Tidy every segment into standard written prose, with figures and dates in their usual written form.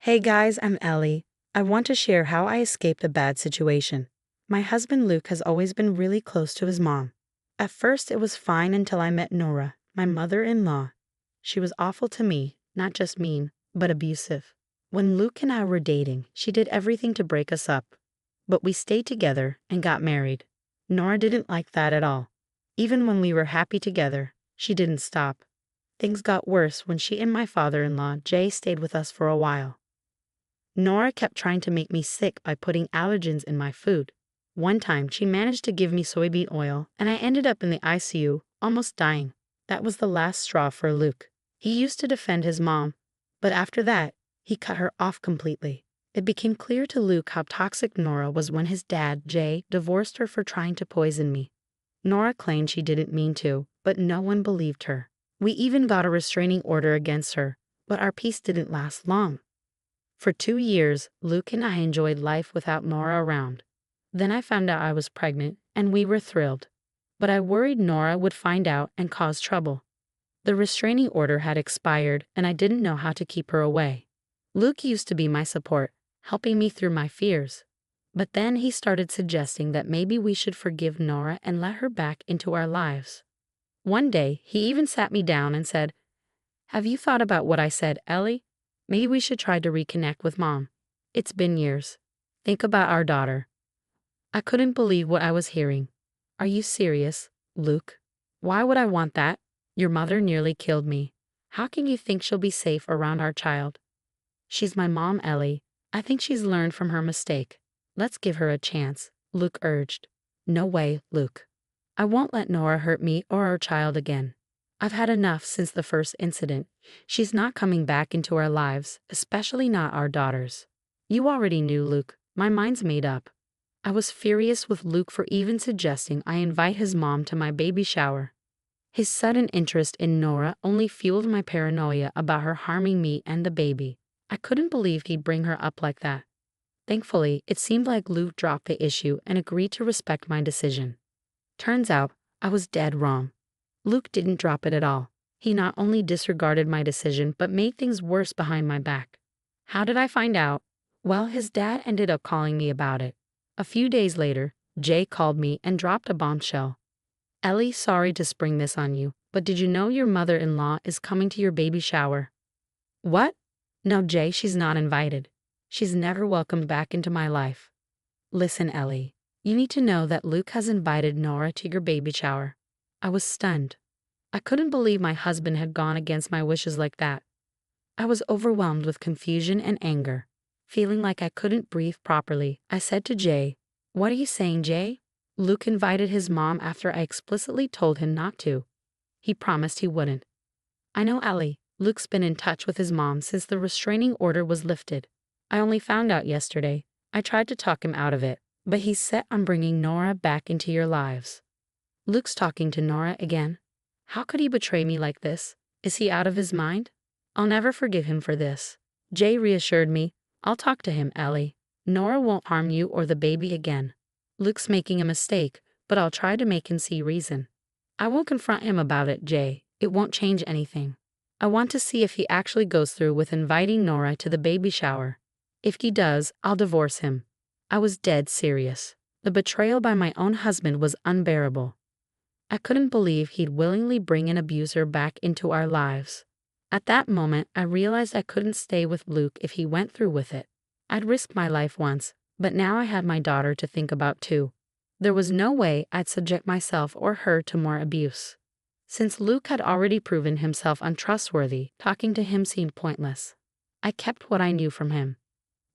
Hey guys, I'm Ellie. I want to share how I escaped a bad situation. My husband Luke has always been really close to his mom. At first, it was fine until I met Nora, my mother in law. She was awful to me, not just mean, but abusive. When Luke and I were dating, she did everything to break us up. But we stayed together and got married. Nora didn't like that at all. Even when we were happy together, she didn't stop. Things got worse when she and my father in law, Jay, stayed with us for a while. Nora kept trying to make me sick by putting allergens in my food. One time, she managed to give me soybean oil, and I ended up in the ICU, almost dying. That was the last straw for Luke. He used to defend his mom, but after that, he cut her off completely. It became clear to Luke how toxic Nora was when his dad, Jay, divorced her for trying to poison me. Nora claimed she didn't mean to, but no one believed her. We even got a restraining order against her, but our peace didn't last long. For 2 years, Luke and I enjoyed life without Nora around. Then I found out I was pregnant, and we were thrilled. But I worried Nora would find out and cause trouble. The restraining order had expired, and I didn't know how to keep her away. Luke used to be my support, helping me through my fears. But then he started suggesting that maybe we should forgive Nora and let her back into our lives. One day, he even sat me down and said, "Have you thought about what I said, Ellie? Maybe we should try to reconnect with Mom. It's been years. Think about our daughter." I couldn't believe what I was hearing. "Are you serious, Luke? Why would I want that? Your mother nearly killed me. How can you think she'll be safe around our child?" "She's my mom, Ellie. I think she's learned from her mistake. Let's give her a chance," Luke urged. "No way, Luke. I won't let Nora hurt me or our child again. I've had enough since the first incident. She's not coming back into our lives, especially not our daughters." "You already knew, Luke. My mind's made up." I was furious with Luke for even suggesting I invite his mom to my baby shower. His sudden interest in Nora only fueled my paranoia about her harming me and the baby. I couldn't believe he'd bring her up like that. Thankfully, it seemed like Luke dropped the issue and agreed to respect my decision. Turns out, I was dead wrong. Luke didn't drop it at all. He not only disregarded my decision but made things worse behind my back. How did I find out? Well, his dad ended up calling me about it. A few days later, Jay called me and dropped a bombshell. "Ellie, sorry to spring this on you, but did you know your mother-in-law is coming to your baby shower?" "What?" "No, Jay, she's not invited. She's never welcomed back into my life." "Listen, Ellie, you need to know that Luke has invited Nora to your baby shower." I was stunned. I couldn't believe my husband had gone against my wishes like that. I was overwhelmed with confusion and anger. Feeling like I couldn't breathe properly, I said to Jay, "What are you saying, Jay? Luke invited his mom after I explicitly told him not to. He promised he wouldn't." "I know, Ellie. Luke's been in touch with his mom since the restraining order was lifted. I only found out yesterday. I tried to talk him out of it, but he's set on bringing Nora back into your lives." "Luke's talking to Nora again? How could he betray me like this? Is he out of his mind? I'll never forgive him for this." Jay reassured me, "I'll talk to him, Ellie. Nora won't harm you or the baby again. Luke's making a mistake, but I'll try to make him see reason." "I won't confront him about it, Jay. It won't change anything. I want to see if he actually goes through with inviting Nora to the baby shower. If he does, I'll divorce him." I was dead serious. The betrayal by my own husband was unbearable. I couldn't believe he'd willingly bring an abuser back into our lives. At that moment, I realized I couldn't stay with Luke if he went through with it. I'd risked my life once, but now I had my daughter to think about too. There was no way I'd subject myself or her to more abuse. Since Luke had already proven himself untrustworthy, talking to him seemed pointless. I kept what I knew from him.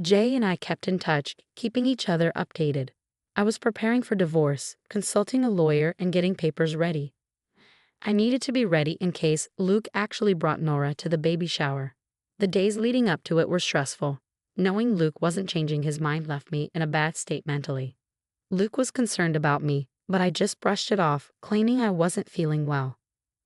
Jay and I kept in touch, keeping each other updated. I was preparing for divorce, consulting a lawyer, and getting papers ready. I needed to be ready in case Luke actually brought Nora to the baby shower. The days leading up to it were stressful. Knowing Luke wasn't changing his mind left me in a bad state mentally. Luke was concerned about me, but I just brushed it off, claiming I wasn't feeling well.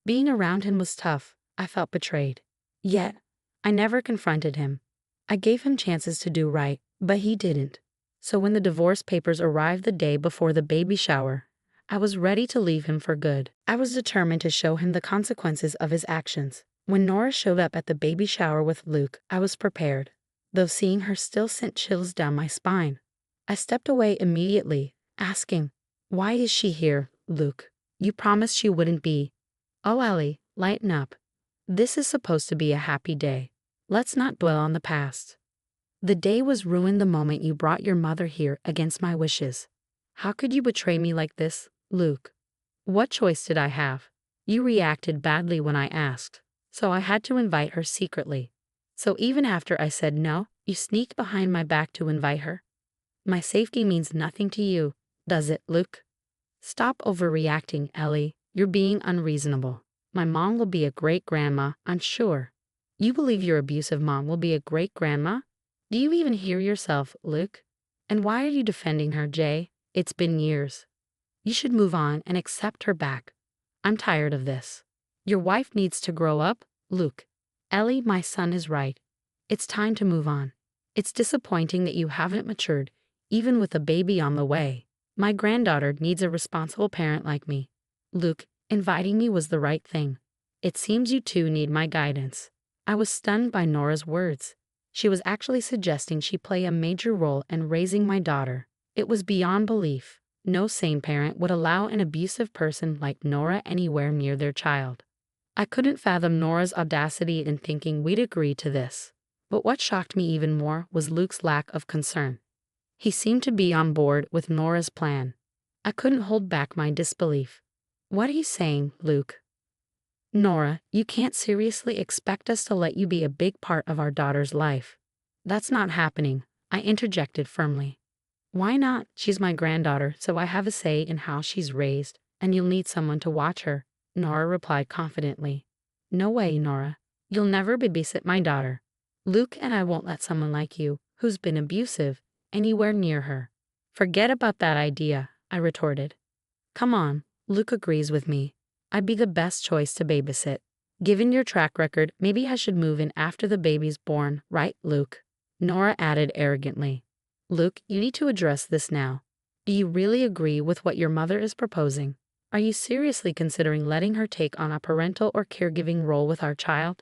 Being around him was tough. I felt betrayed. Yet, I never confronted him. I gave him chances to do right, but he didn't. So when the divorce papers arrived the day before the baby shower, I was ready to leave him for good. I was determined to show him the consequences of his actions. When Nora showed up at the baby shower with Luke, I was prepared. though seeing her still sent chills down my spine. I stepped away immediately, asking, "Why is she here, Luke? You promised she wouldn't be." "Oh, Ellie, lighten up. This is supposed to be a happy day. Let's not dwell on the past. The day was ruined the moment you brought your mother here against my wishes. How could you betray me like this, Luke? What choice did I have? You reacted badly when I asked, so I had to invite her secretly. So even after I said no, you sneaked behind my back to invite her? My safety means nothing to you, does it, Luke? Stop overreacting, Ellie. You're being unreasonable. My mom will be a great grandma, I'm sure. You believe your abusive mom will be a great grandma? Do you even hear yourself, Luke? And why are you defending her, Jay? It's been years. You should move on and accept her back. I'm tired of this. Your wife needs to grow up, Luke. Ellie, my son is right. It's time to move on. It's disappointing that you haven't matured, even with a baby on the way. My granddaughter needs a responsible parent like me. Luke, inviting me was the right thing. It seems you two need my guidance. I was stunned by Nora's words. She was actually suggesting she play a major role in raising my daughter. It was beyond belief. No sane parent would allow an abusive person like Nora anywhere near their child. I couldn't fathom Nora's audacity in thinking we'd agree to this. But what shocked me even more was Luke's lack of concern. He seemed to be on board with Nora's plan. I couldn't hold back my disbelief. What are you saying, Luke? Nora, you can't seriously expect us to let you be a big part of our daughter's life. That's not happening, I interjected firmly. Why not? She's my granddaughter, so I have a say in how she's raised, and you'll need someone to watch her, Nora replied confidently. No way, Nora. You'll never babysit my daughter. Luke and I won't let someone like you, who's been abusive, anywhere near her. Forget about that idea, I retorted. Come on, Luke agrees with me. I'd be the best choice to babysit. Given your track record, maybe I should move in after the baby's born, right, Luke? Nora added arrogantly. Luke, you need to address this now. Do you really agree with what your mother is proposing? Are you seriously considering letting her take on a parental or caregiving role with our child?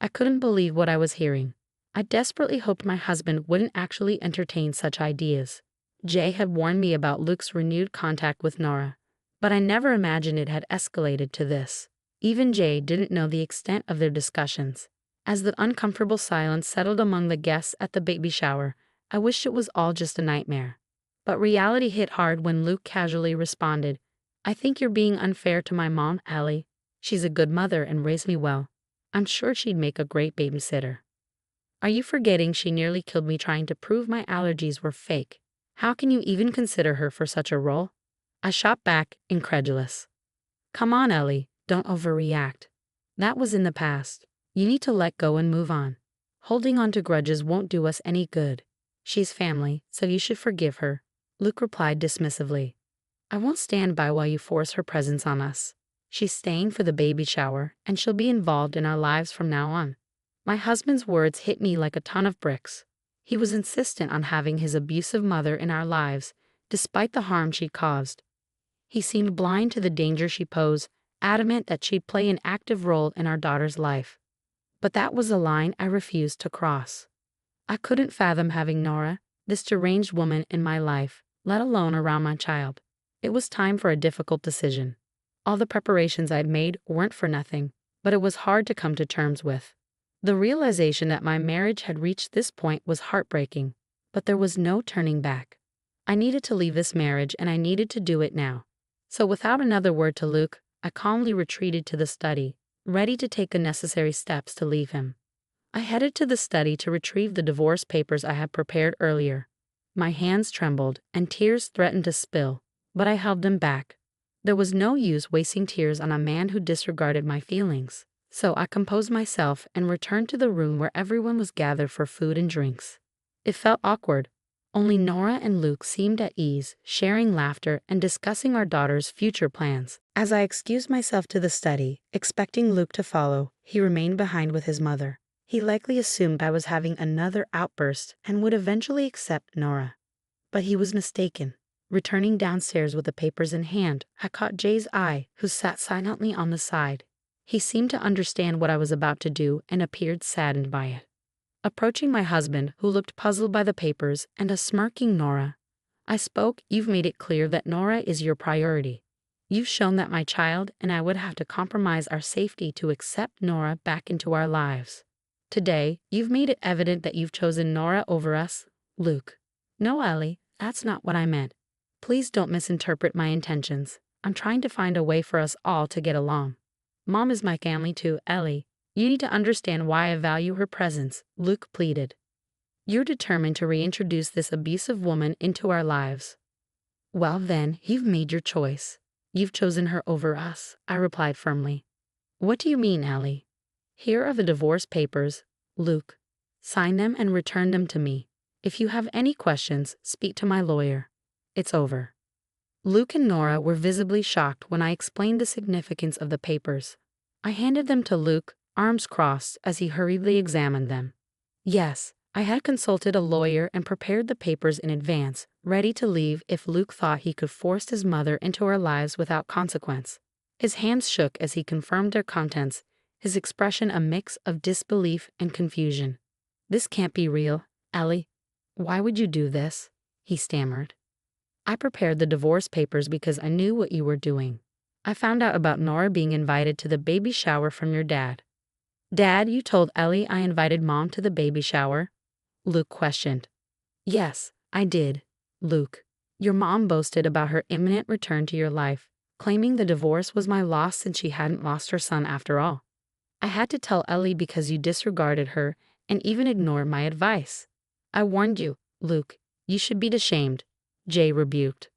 I couldn't believe what I was hearing. I desperately hoped my husband wouldn't actually entertain such ideas. Jay had warned me about Luke's renewed contact with Nora, but I never imagined it had escalated to this. Even Jay didn't know the extent of their discussions. As the uncomfortable silence settled among the guests at the baby shower, I wished it was all just a nightmare. But reality hit hard when Luke casually responded, I think you're being unfair to my mom, Allie. She's a good mother and raised me well. I'm sure she'd make a great babysitter. Are you forgetting she nearly killed me trying to prove my allergies were fake? How can you even consider her for such a role? I shot back, incredulous. Come on, Ellie, don't overreact. That was in the past. You need to let go and move on. Holding on to grudges won't do us any good. She's family, so you should forgive her, Luke replied dismissively. I won't stand by while you force her presence on us. She's staying for the baby shower, and she'll be involved in our lives from now on. My husband's words hit me like a ton of bricks. He was insistent on having his abusive mother in our lives, despite the harm she caused. He seemed blind to the danger she posed, adamant that she'd play an active role in our daughter's life. But that was a line I refused to cross. I couldn't fathom having Nora, this deranged woman, in my life, let alone around my child. It was time for a difficult decision. All the preparations I'd made weren't for nothing, but it was hard to come to terms with. The realization that my marriage had reached this point was heartbreaking, but there was no turning back. I needed to leave this marriage, and I needed to do it now. So without another word to Luke, I calmly retreated to the study, ready to take the necessary steps to leave him. I headed to the study to retrieve the divorce papers I had prepared earlier. My hands trembled, and tears threatened to spill, but I held them back. There was no use wasting tears on a man who disregarded my feelings. So I composed myself and returned to the room where everyone was gathered for food and drinks. It felt awkward. Only Nora and Luke seemed at ease, sharing laughter and discussing our daughter's future plans. As I excused myself to the study, expecting Luke to follow, he remained behind with his mother. He likely assumed I was having another outburst and would eventually accept Nora. But he was mistaken. Returning downstairs with the papers in hand, I caught Jay's eye, who sat silently on the side. He seemed to understand what I was about to do and appeared saddened by it. approaching my husband, who looked puzzled by the papers, and a smirking Nora. I spoke. You've made it clear that Nora is your priority. You've shown that my child and I would have to compromise our safety to accept Nora back into our lives. Today, you've made it evident that you've chosen Nora over us, Luke. No, Ellie, that's not what I meant. Please don't misinterpret my intentions. I'm trying to find a way for us all to get along. Mom is my family too, Ellie. You need to understand why I value her presence, Luke pleaded. You're determined to reintroduce this abusive woman into our lives. Well then, you've made your choice. You've chosen her over us, I replied firmly. What do you mean, Ellie? Here are the divorce papers, Luke. Sign them and return them to me. If you have any questions, speak to my lawyer. It's over. Luke and Nora were visibly shocked when I explained the significance of the papers. I handed them to Luke, arms crossed, as he hurriedly examined them. Yes, I had consulted a lawyer and prepared the papers in advance, ready to leave if Luke thought he could force his mother into our lives without consequence. His hands shook as he confirmed their contents, his expression a mix of disbelief and confusion. This can't be real, Ellie. Why would you do this? He stammered. I prepared the divorce papers because I knew what you were doing. I found out about Nora being invited to the baby shower from your dad. Dad, you told Ellie I invited Mom to the baby shower? Luke questioned. Yes, I did, Luke. Your mom boasted about her imminent return to your life, claiming the divorce was my loss since she hadn't lost her son after all. I had to tell Ellie because you disregarded her and even ignored my advice. I warned you, Luke. You should be ashamed, Jay rebuked.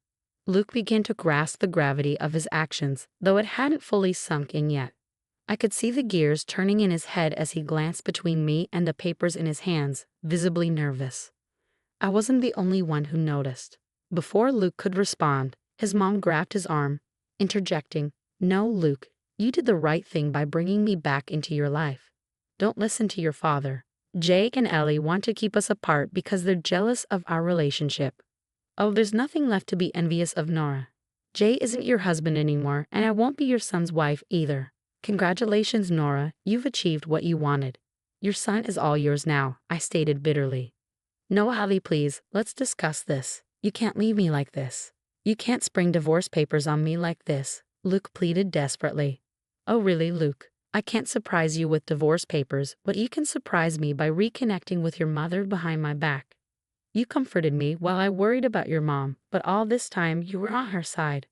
Luke began to grasp the gravity of his actions, though it hadn't fully sunk in yet. I could see the gears turning in his head as he glanced between me and the papers in his hands, visibly nervous. I wasn't the only one who noticed. Before Luke could respond, his mom grabbed his arm, interjecting, No, Luke, you did the right thing by bringing me back into your life. Don't listen to your father. Jake and Ellie want to keep us apart because they're jealous of our relationship. Oh, there's nothing left to be envious of, Nora. Jay isn't your husband anymore, and I won't be your son's wife either. Congratulations, Nora, you've achieved what you wanted. Your son is all yours now, I stated bitterly. No, Ellie, please, let's discuss this. You can't leave me like this. You can't spring divorce papers on me like this, Luke pleaded desperately. Oh really, Luke? I can't surprise you with divorce papers, but you can surprise me by reconnecting with your mother behind my back. You comforted me while I worried about your mom, but all this time you were on her side.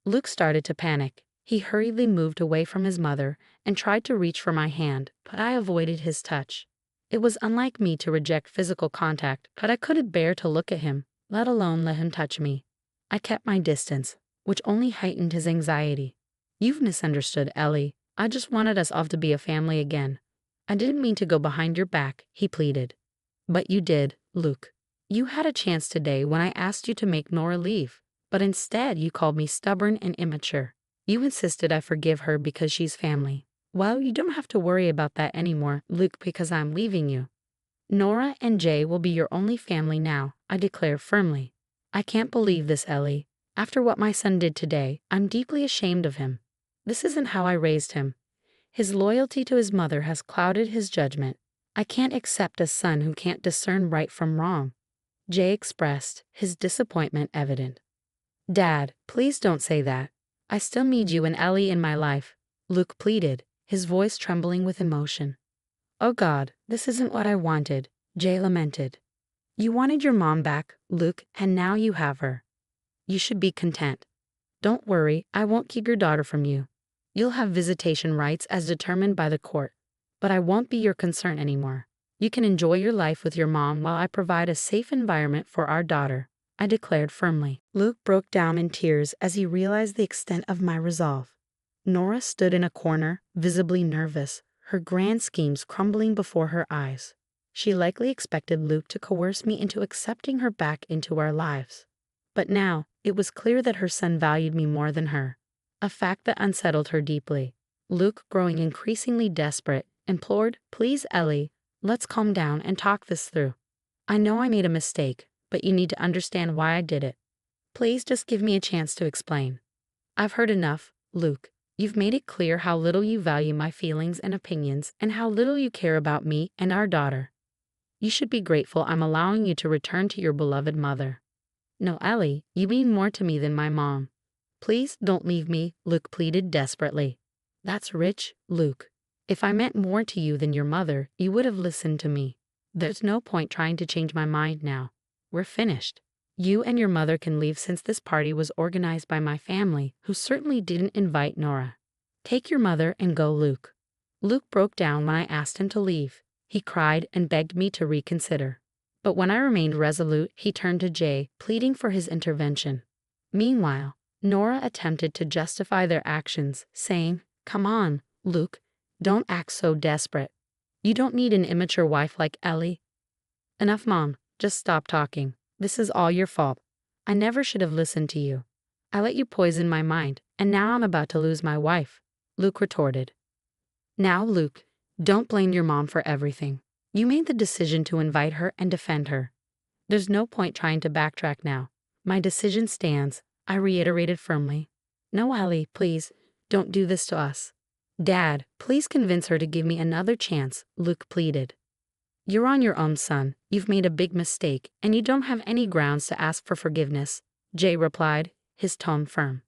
Luke started to panic. He hurriedly moved away from his mother and tried to reach for my hand, but I avoided his touch. It was unlike me to reject physical contact, but I couldn't bear to look at him, let alone let him touch me. I kept my distance, which only heightened his anxiety. You've misunderstood, Ellie. I just wanted us all to be a family again. I didn't mean to go behind your back, he pleaded. But you did, Luke. You had a chance today when I asked you to make Nora leave, but instead you called me stubborn and immature. You insisted I forgive her because she's family. Well, you don't have to worry about that anymore, Luke, because I'm leaving you. Nora and Jay will be your only family now, I declare firmly. I can't believe this, Ellie. After what my son did today, I'm deeply ashamed of him. This isn't how I raised him. His loyalty to his mother has clouded his judgment. I can't accept a son who can't discern right from wrong. Jay expressed, his disappointment evident. Dad, please don't say that. I still need you and Ellie in my life, Luke pleaded, his voice trembling with emotion. Oh God, this isn't what I wanted, Jay lamented. You wanted your mom back, Luke, and now you have her. You should be content. Don't worry, I won't keep your daughter from you. You'll have visitation rights as determined by the court, but I won't be your concern anymore. You can enjoy your life with your mom while I provide a safe environment for our daughter, I declared firmly. Luke broke down in tears as he realized the extent of my resolve. Nora stood in a corner, visibly nervous, her grand schemes crumbling before her eyes. She likely expected Luke to coerce me into accepting her back into our lives. But now, it was clear that her son valued me more than her, a fact that unsettled her deeply. Luke, growing increasingly desperate, implored, Please, Ellie, let's calm down and talk this through. I know I made a mistake, but you need to understand why I did it. Please just give me a chance to explain. I've heard enough, Luke. You've made it clear how little you value my feelings and opinions and how little you care about me and our daughter. You should be grateful I'm allowing you to return to your beloved mother. No, Ellie, you mean more to me than my mom. Please don't leave me, Luke pleaded desperately. That's rich, Luke. If I meant more to you than your mother, you would have listened to me. There's no point trying to change my mind now. We're finished. You and your mother can leave since this party was organized by my family, who certainly didn't invite Nora. Take your mother and go, Luke. Luke broke down when I asked him to leave. He cried and begged me to reconsider. But when I remained resolute, he turned to Jay, pleading for his intervention. Meanwhile, Nora attempted to justify their actions, saying, "Come on, Luke, don't act so desperate. You don't need an immature wife like Ellie." Enough, Mom, just stop talking. This is all your fault. I never should have listened to you. I let you poison my mind, and now I'm about to lose my wife, Luke retorted. Now, Luke, don't blame your mom for everything. You made the decision to invite her and defend her. There's no point trying to backtrack now. My decision stands, I reiterated firmly. No, Ellie, please, don't do this to us. Dad, please convince her to give me another chance, Luke pleaded. You're on your own, son. You've made a big mistake, and you don't have any grounds to ask for forgiveness, Jay replied, his tone firm.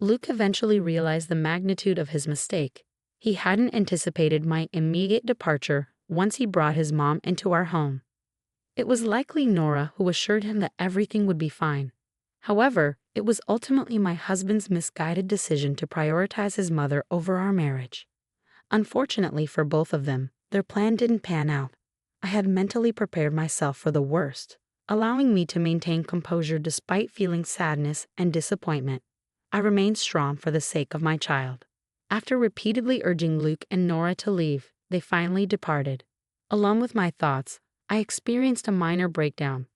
Luke eventually realized the magnitude of his mistake. He hadn't anticipated my immediate departure once he brought his mom into our home. It was likely Nora who assured him that everything would be fine. However, it was ultimately my husband's misguided decision to prioritize his mother over our marriage. Unfortunately for both of them, their plan didn't pan out. I had mentally prepared myself for the worst, allowing me to maintain composure despite feeling sadness and disappointment. I remained strong for the sake of my child. After repeatedly urging Luke and Nora to leave, they finally departed. Alone with my thoughts, I experienced a minor breakdown.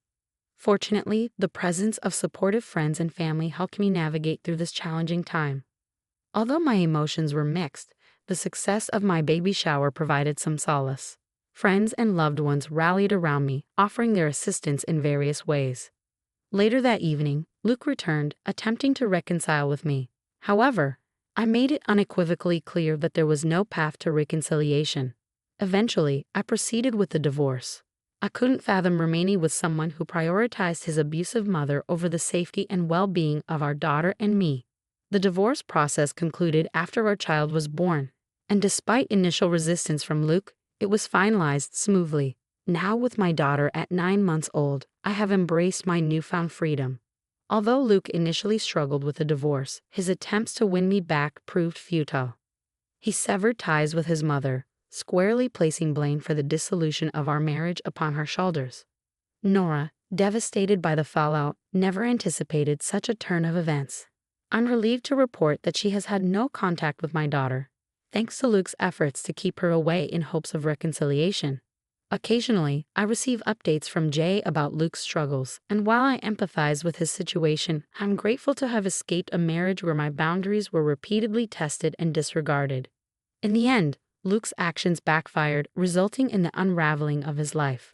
Fortunately, the presence of supportive friends and family helped me navigate through this challenging time. Although my emotions were mixed, the success of my baby shower provided some solace. Friends and loved ones rallied around me, offering their assistance in various ways. Later that evening, Luke returned, attempting to reconcile with me. However, I made it unequivocally clear that there was no path to reconciliation. Eventually, I proceeded with the divorce. I couldn't fathom remaining with someone who prioritized his abusive mother over the safety and well-being of our daughter and me. The divorce process concluded after our child was born, and despite initial resistance from Luke, it was finalized smoothly. Now, with my daughter at 9 months old, I have embraced my newfound freedom. Although Luke initially struggled with the divorce, his attempts to win me back proved futile. He severed ties with his mother, squarely placing blame for the dissolution of our marriage upon her shoulders. Nora, devastated by the fallout, never anticipated such a turn of events. I'm relieved to report that she has had no contact with my daughter, thanks to Luke's efforts to keep her away in hopes of reconciliation. Occasionally, I receive updates from Jay about Luke's struggles, and while I empathize with his situation, I'm grateful to have escaped a marriage where my boundaries were repeatedly tested and disregarded. In the end, Luke's actions backfired, resulting in the unraveling of his life.